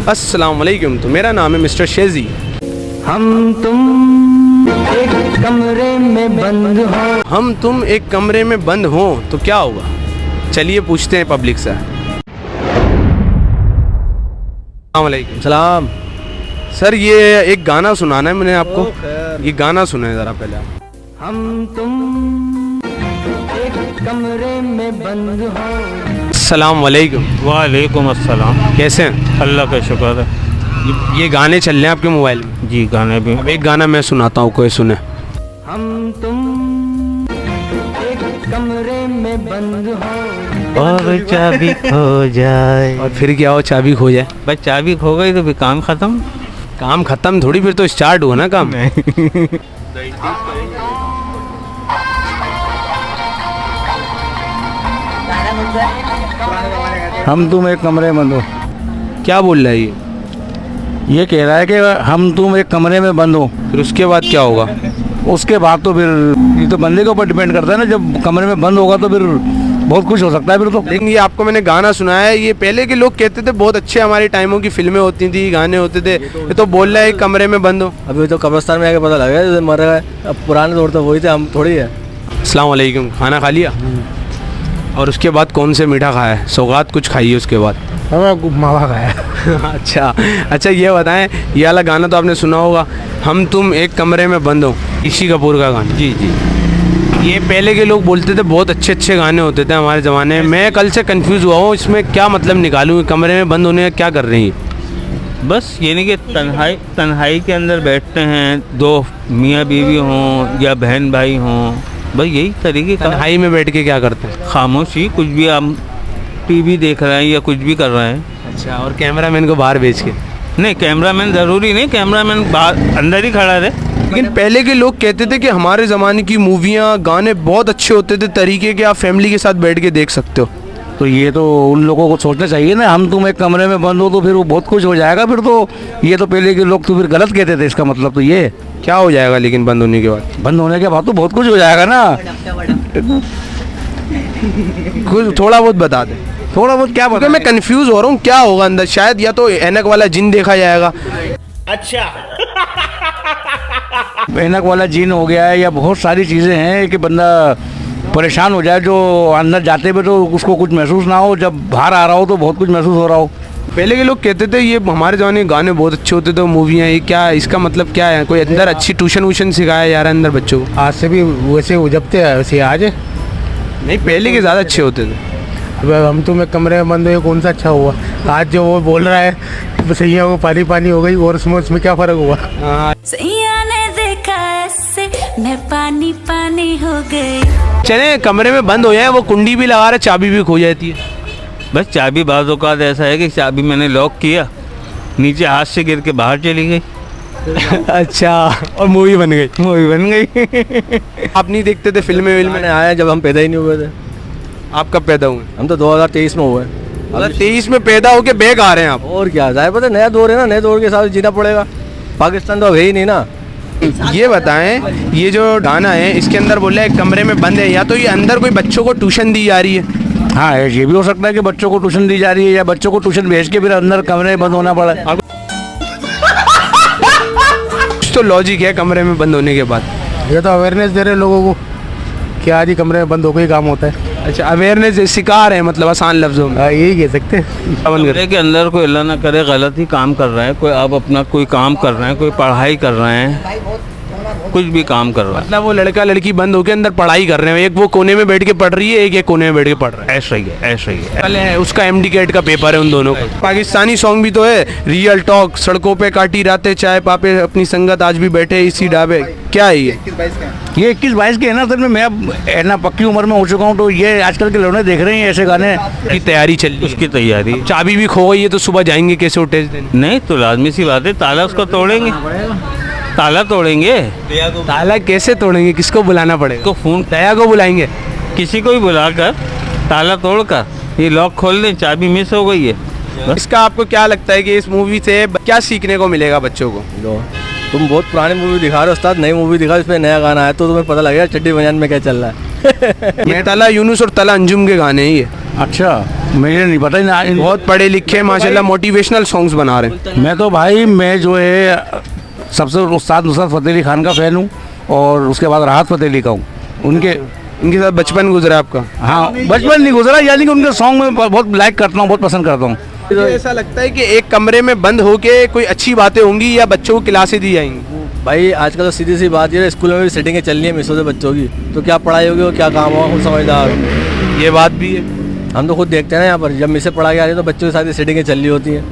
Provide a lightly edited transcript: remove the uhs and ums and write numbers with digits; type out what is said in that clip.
अस्सलाम वालेकुम। तो मेरा नाम है मिस्टर शेजी। हम तुम एक कमरे में बंद हो। हम तुम एक कमरे में बंद हो तो क्या होगा? चलिए पूछते हैं पब्लिक से। अस्सलाम वालेकुम। सलाम। सर ये एक गाना सुनाना है मैंने आपको। ये गाना सुना है ज़रा पहले आप। हम तुम एक कमरे में बंद हो। अस्सलाम वालेकुम। वालेकुम अस्सलाम। कैसे हैं? अल्लाह का शुक्र है। ये गाने चल रहे हैं आपके मोबाइल में? जी गाने भी। अब एक गाना मैं सुनाता हूँ, कोई सुने। हम तुम एक कमरे में बंद हो और चाबी खो जाए। और फिर क्या हो? चाबी खो जाए? बस चाबी खो गई तो भी काम खत्म। काम खत्म थोड़ी, फिर तो स्टार्ट हुआ ना काम। हम तुम एक कमरे में बंद हो, क्या बोल रहा है ये कह रहा है कि हम तुम एक कमरे में बंद हो। फिर उसके बाद क्या होगा? उसके बाद तो फिर ये तो बंदे के ऊपर डिपेंड करता है ना। जब कमरे में बंद होगा तो फिर बहुत कुछ हो सकता है फिर तो। लेकिन ये आपको मैंने गाना सुनाया है, ये पहले के लोग कहते थे बहुत अच्छे, हमारी टाइमों की फिल्में होती थी, गाने होते थे। ये तो बोल रहा है एक कमरे में बंद हो। अभी तो कब्रिस्तान में आके पता लगा जैसे मर गए। अब पुराने दौर तो वही थे, हम थोड़ी है। अस्सलाम वालेकुम। खाना खा लिया? और उसके बाद कौन से मीठा खाया है? सौगात कुछ खाई है उसके बाद? मावा खाया। अच्छा ये बताएं, ये वाला गाना तो आपने सुना होगा, हम तुम एक कमरे में बंद हो, ऋषि कपूर का गाना। जी जी। ये पहले के लोग बोलते थे बहुत अच्छे अच्छे गाने होते थे हमारे ज़माने में। मैं कल से कंफ्यूज हुआ हूँ, इसमें क्या मतलब निकालूँ? कमरे में बंद होने का क्या कर रही हैं? बस ये नहीं कि तन्हाई के अंदर बैठते हैं, दो मियाँ बीवी हों या बहन भाई हों, बस यही तरीके का। तन्हाई में बैठ के क्या करते हैं? खामोशी, कुछ भी हम टीवी देख रहे हैं या कुछ भी कर रहे हैं। अच्छा, और कैमरामैन को बाहर भेज के? नहीं, कैमरामैन ज़रूरी नहीं, कैमरामैन बाहर अंदर ही खड़ा रहे। लेकिन पहले के लोग कहते थे कि हमारे ज़माने की मूवियाँ गाने बहुत अच्छे होते थे, तरीके के, आप फैमिली के साथ बैठ के देख सकते हो। तो ये तो उन लोगों को सोचना चाहिए ना। हम तुम एक कमरे में बंद हो तो फिर वो बहुत कुछ हो जाएगा फिर तो। ये तो पहले के लोग तो फिर गलत कहते थे, इसका मतलब तो ये। क्या हो जाएगा लेकिन बंद होने के बाद? बंद होने के बाद तो बहुत कुछ हो जाएगा ना। कुछ थोड़ा बहुत बता दें। थोड़ा बहुत क्या क्योंकि बता। मैं कंफ्यूज हो रहा हूँ क्या होगा अंदर। शायद या तो ऐनक वाला जिन देखा जाएगा। ऐनक वाला जीन हो गया है, या बहुत सारी चीज़ें हैं कि बंदा परेशान हो जाए, जो अंदर जाते हुए तो उसको कुछ महसूस ना हो, जब बाहर आ रहा हो तो बहुत कुछ महसूस हो रहा हो। पहले के लोग कहते थे ये हमारे ज़माने के गाने बहुत अच्छे होते थे, मूवियाँ। ये क्या, इसका मतलब क्या है? कोई अंदर अच्छी ट्यूशन वूशन सिखाया जा रहा है अंदर बच्चों को? आज से भी वैसे उजबते हैं वैसे आज। नहीं, पहले के ज़्यादा अच्छे होते थे। अब हम तुम एक कमरे में बंद हुए, कौन सा अच्छा हुआ? आज जो वो बोल रहा है सैया वो पानी पानी हो गई, और उसमें क्या फ़र्क हुआ? सैया ने देखा ऐसे मैं पानी पानी हो गई। चले कमरे में बंद हो जाए, वो कुंडी भी लगा रहे, चाबी भी खो जाती है। बस चाबी बाज़ औक़ात ऐसा है कि चाबी मैंने लॉक किया, नीचे हाथ से गिर के बाहर चली गई। अच्छा, और मूवी बन गई? मूवी बन गई। आप नहीं देखते थे फिल्में विल्में? मैंने आया जब हम पैदा ही नहीं हुए थे। आप कब पैदा हुए? हम तो 2023 में हुए। 2023 में पैदा होके बैग आ रहे हैं आप? और क्या, जाहिर पता नया दौर है ना, नए दौर के साथ जीना पड़ेगा। पाकिस्तान तो अब है ही नहीं ना। ये बताएं, ये जो गाना है इसके अंदर बोला है कमरे में बंद है, या तो ये अंदर कोई बच्चों को ट्यूशन दी जा रही है? हाँ, ये भी हो सकता है कि बच्चों को ट्यूशन दी जा रही है, या बच्चों को ट्यूशन भेज के फिर अंदर कमरे में बंद होना पड़ा है। कुछ तो लॉजिक है कमरे में बंद होने के बाद। ये तो अवेयरनेस दे रहे हैं लोगों को कि आज ही कमरे में बंद होकर ही काम होता है। अच्छा, अवेयरनेस सिखा रहे हैं, मतलब आसान लफ्जों में यही कह सकते हैं। कमरे के अंदर कोई अल्लाह ना करे गलत ही काम कर रहा है, कोई आप अपना कोई काम कर रहे हैं, कोई पढ़ाई कर रहे हैं, कुछ भी काम कर रहा है, मतलब वो लड़का लड़की बंद होके अंदर पढ़ाई कर रहे हैं, एक वो कोने में बैठ के पढ़ रही है, एक कोने में बैठ के पढ़ रहा है। ऐसा ही है, ऐसा ही है। कल है उसका MD कैट का पेपर है उन दोनों का। पाकिस्तानी सॉन्ग भी तो है, रियल टॉक, सड़कों पे काटी रातें चाय पापे, अपनी संगत आज भी बैठे इसी ढाबे। क्या है ये 21-22 के है ना। सर मैं अब है ना पक्की उम्र में हो चुका हूँ, तो ये आजकल के लड़के देख रहे हैं ऐसे गाने की तैयारी चल रही है। उसकी तैयारी। चाबी भी खो गई है तो सुबह जाएंगे कैसे वो टेस्ट देने? नहीं तो लाजमी सी बात है, ताला उसको तोड़ेंगे, ताला तोड़ेंगे। ताला कैसे तोड़ेंगे? किसको बुलाना पड़ेगा? को फ़ोन दया को बुलाएंगे? किसी को भी बुलाकर ताला तोड़कर ये लॉक खोल दें, चाबी मिस हो गई है। इसका आपको क्या लगता है कि इस मूवी से क्या सीखने को मिलेगा बच्चों को? तुम बहुत पुरानी मूवी दिखा रहे हो उस्ताद, नई मूवी दिखा, इसमें नया गाना है तो तुम्हें पता लगेगा चड्डी बजान में क्या चल रहा है। ये तला यूनुस और तला अंजुम के गाने हैं ये। अच्छा, मुझे नहीं पता ना। बहुत पढ़े लिखे माशाल्लाह मोटिवेशनल सॉन्ग्स बना रहे हैं। मैं तो भाई मैं जो है सबसे उस्ताद नुसरत फ़तेह अली खान का फ़ैन हूँ और उसके बाद राहत फ़तेह अली का हूँ। इनके साथ बचपन गुजरा आपका? हाँ, बचपन नहीं गुजरा, यानी कि उनके सॉन्ग में बहुत लाइक करता हूँ, बहुत पसंद करता हूँ। तो ऐसा लगता है कि एक कमरे में बंद होके कोई अच्छी बातें होंगी या बच्चों को क्लासें दी जाएंगी? भाई आजकल तो सीधी सी बात ये स्कूल में भी सेटिंगें चल रही है मिसों से बच्चों की, तो क्या पढ़ाई होगी और क्या काम होगा, खुद समझदार हो। ये बात भी है। हम तो खुद देखते हैं ना यहाँ पर, जब मिसें पढ़ा के आ रही है तो बच्चों के साथ सेटिंगें चल रही होती हैं।